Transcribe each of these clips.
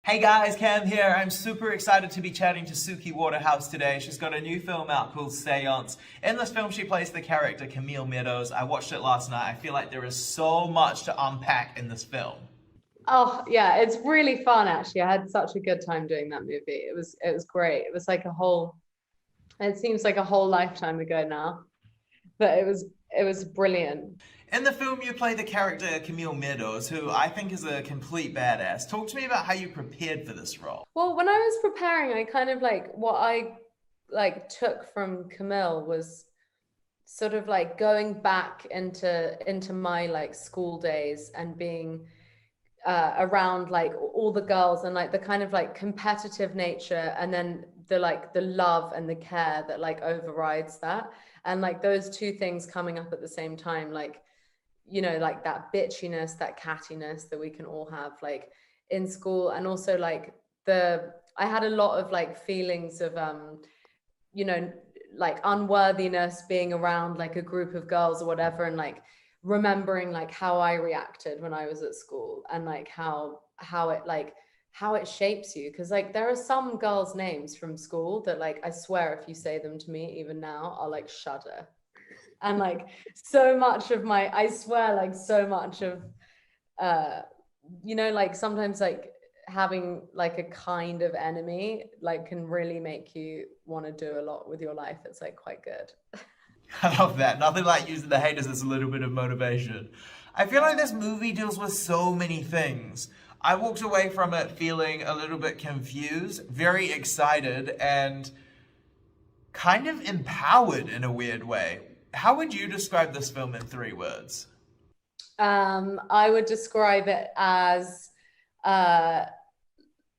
Hey guys, Cam here. I'm super excited to be chatting to Suki Waterhouse today. She's got a new film out called Seance. In this film, she plays the character Camille Meadows. I watched it last night. I feel like there is so much to unpack in this film. Oh yeah, it's really fun actually. I had such a good time doing that movie. It was great. It was like a whole it seems like a whole lifetime ago now, but it was brilliant. In the film, you play the character Camille Meadows, who I think is a complete badass. Talk to me about how you prepared for this role. Well, when I was preparing, I kind of like what I like took from Camille was sort of like going back into my like school days and being around like all the girls and like the kind of like competitive nature and then the love and the care that like overrides that, and like those two things coming up at the same time, like like that bitchiness, that cattiness that we can all have like in school, and also like the I had a lot of like feelings of you know like unworthiness being around like a group of girls or whatever, and like remembering like how I reacted when I was at school, and like how it shapes you, because like there are some girls' names from school that like I swear if you say them to me even now I'll like shudder. And like so much of my I swear like so much of uh like sometimes like having like a kind of enemy like can really make you want to do a lot with your life. It's like quite good. I love that. Nothing like using the haters as a little bit of motivation. I feel like this movie deals with so many things. I walked away from it feeling a little bit confused, very excited, and kind of empowered in a weird way. How would you describe this film in three words? I would describe it as uh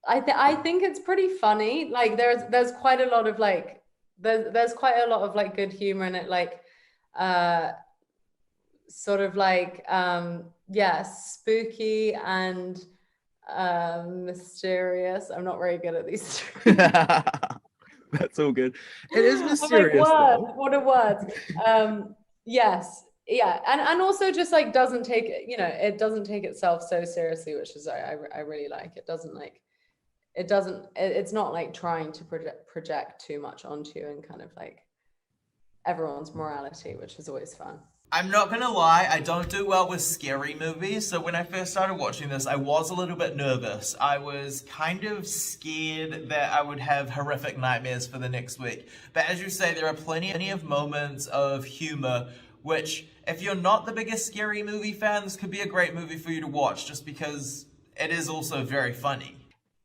I think it's pretty funny. Like there's quite a lot of like there's quite a lot of like good humor in it, like uh sort of like yeah, spooky and mysterious. I'm not very good at these. That's all good. It is I'm like, mysterious words, though. what are words? Yes, yeah, and also just like doesn't take it doesn't take itself so seriously, which is I really like. It doesn't like it doesn't it's not like trying to project too much onto you and kind of like everyone's morality, which is always fun. I'm not gonna lie, I don't do well with scary movies, so when I first started watching this, I was a little bit nervous. I was kind of scared that I would have horrific nightmares for the next week. But as you say, there are plenty of moments of humor, which, if you're not the biggest scary movie fan, this could be a great movie for you to watch, just because it is also very funny.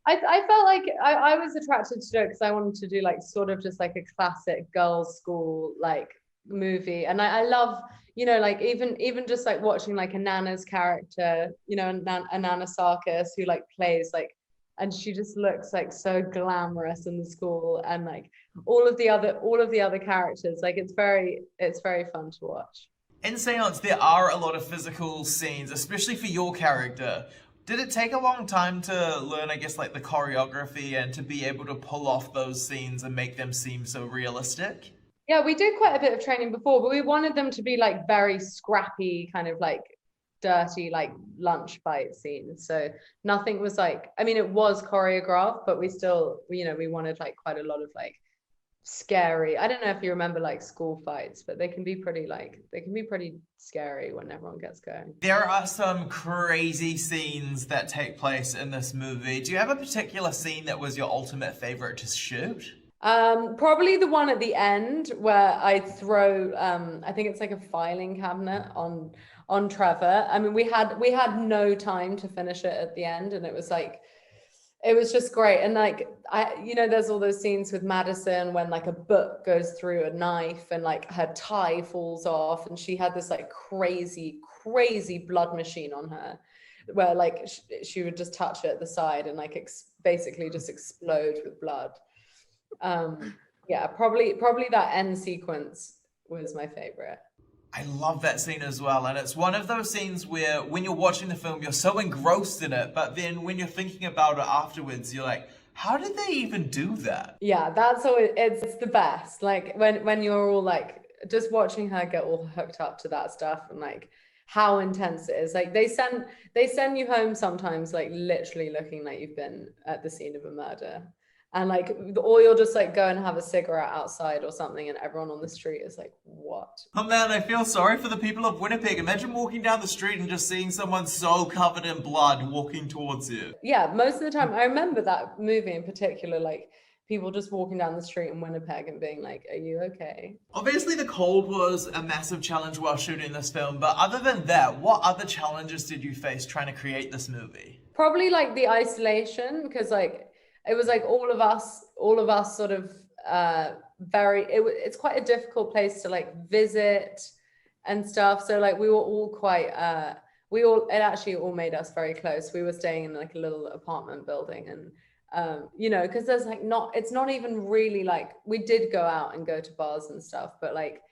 I felt like I was attracted to it because I wanted to do like sort of just like a classic girls' school like movie, and I love like even just like watching like a Nana's character, a Nana Sarkis who like plays like, and she just looks like so glamorous in the school, and like all of the other characters, like it's very fun to watch. In Seance, there are a lot of physical scenes, especially for your character. Did it take a long time to learn, I guess, like the choreography and to be able to pull off those scenes and make them seem so realistic? Yeah, we did quite a bit of training before, but we wanted them to be like very scrappy, kind of like dirty, like lunch fight scenes. So nothing was like, I mean, it was choreographed, but we still, we wanted like quite a lot of like scary. I don't know if you remember like school fights, but they can be pretty scary when everyone gets going. There are some crazy scenes that take place in this movie. Do you have a particular scene that was your ultimate favorite to shoot? Probably the one at the end where I throw I think it's like a filing cabinet on Trevor. I mean, we had no time to finish it at the end, and it was just great. And like there's all those scenes with Madison when like a book goes through a knife and like her tie falls off, and she had this like crazy blood machine on her where like she would just touch it at the side and like basically just explode with blood. Yeah, probably that end sequence was my favorite. I love that scene as well, and it's one of those scenes where when you're watching the film, you're so engrossed in it, but then when you're thinking about it afterwards, you're like, how did they even do that? Yeah, that's always it's the best. Like when you're all like just watching her get all hooked up to that stuff, and like how intense it is. Like they send you home sometimes like literally looking like you've been at the scene of a murder. And like, or you'll just like go and have a cigarette outside or something, and everyone on the street is like, what? Oh man, I feel sorry for the people of Winnipeg. Imagine walking down the street and just seeing someone so covered in blood walking towards you. Yeah, most of the time. I remember that movie in particular, like people just walking down the street in Winnipeg and being like, are you okay? Obviously the cold was a massive challenge while shooting this film, but other than that, what other challenges did you face trying to create this movie? Probably like the isolation, because like it was like all of us sort of it's quite a difficult place to like visit and stuff. So like we were all quite it actually all made us very close. We were staying in like a little apartment building, and you know, because there's like it's not even really like, we did go out and go to bars and stuff, but like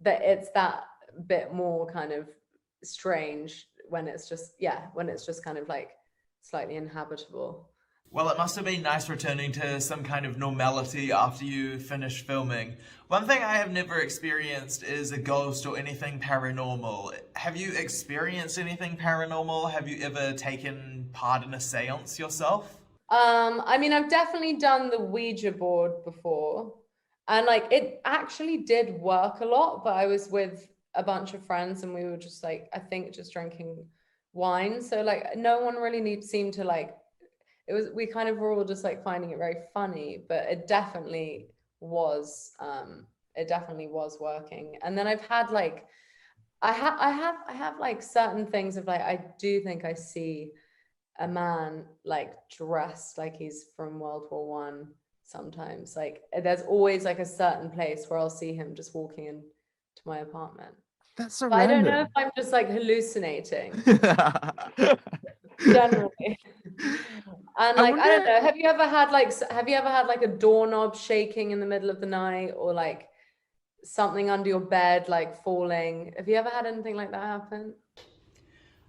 that it's that bit more kind of strange when it's just kind of like slightly inhabitable. Well, it must have been nice returning to some kind of normality after you finished filming. One thing I have never experienced is a ghost or anything paranormal. Have you experienced anything paranormal? Have you ever taken part in a seance yourself? I mean, I've definitely done the Ouija board before, and like it actually did work a lot, but I was with a bunch of friends and we were just like, I think just drinking wine. So like no one really seemed to like, we kind of were all just like finding it very funny, but it definitely was working. And then I've had like, I have like certain things of like, I do think I see a man like dressed like he's from World War One sometimes. Like there's always like a certain place where I'll see him just walking into my apartment. That's so But I don't know random. if I'm just like hallucinating generally. And like I don't know, have you ever had like a doorknob shaking in the middle of the night, or like something under your bed like falling? Have you ever had anything like that happen?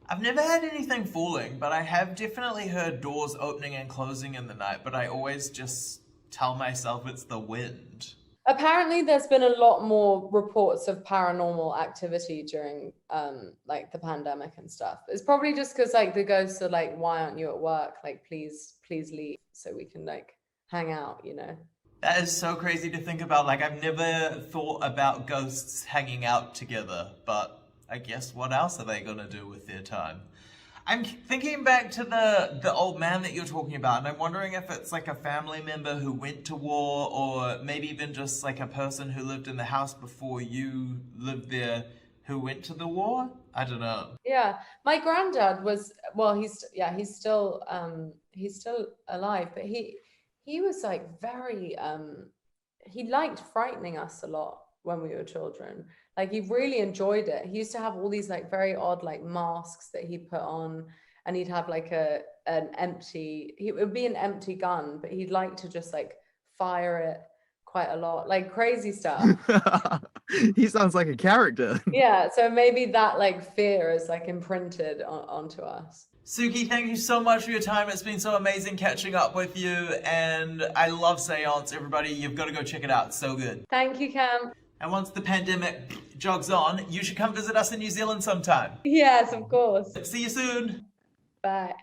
I've never had anything falling, but I have definitely heard doors opening and closing in the night, but I always just tell myself it's the wind. Apparently there's been a lot more reports of paranormal activity during like the pandemic and stuff. It's probably just because like the ghosts are like, why aren't you at work? Like please leave so we can like hang out, you know? That is so crazy to think about. Like, I've never thought about ghosts hanging out together, but I guess what else are they gonna do with their time? I'm thinking back to the old man that you're talking about, and I'm wondering if it's like a family member who went to war, or maybe even just like a person who lived in the house before you lived there who went to the war? I don't know. Yeah, my granddad was, well, he's still alive, but he was like very he liked frightening us a lot when we were children. Like he really enjoyed it. He used to have all these like very odd like masks that he put on, and he'd have like it would be an empty gun, but he'd like to just like fire it quite a lot, like crazy stuff. He sounds like a character. Yeah, so maybe that like fear is like imprinted onto us. Suki, thank you so much for your time. It's been so amazing catching up with you, and I love Seance. Everybody, you've got to go check it out. It's so good. Thank you, Cam. And once the pandemic jogs on, you should come visit us in New Zealand sometime. Yes, of course. See you soon. Bye.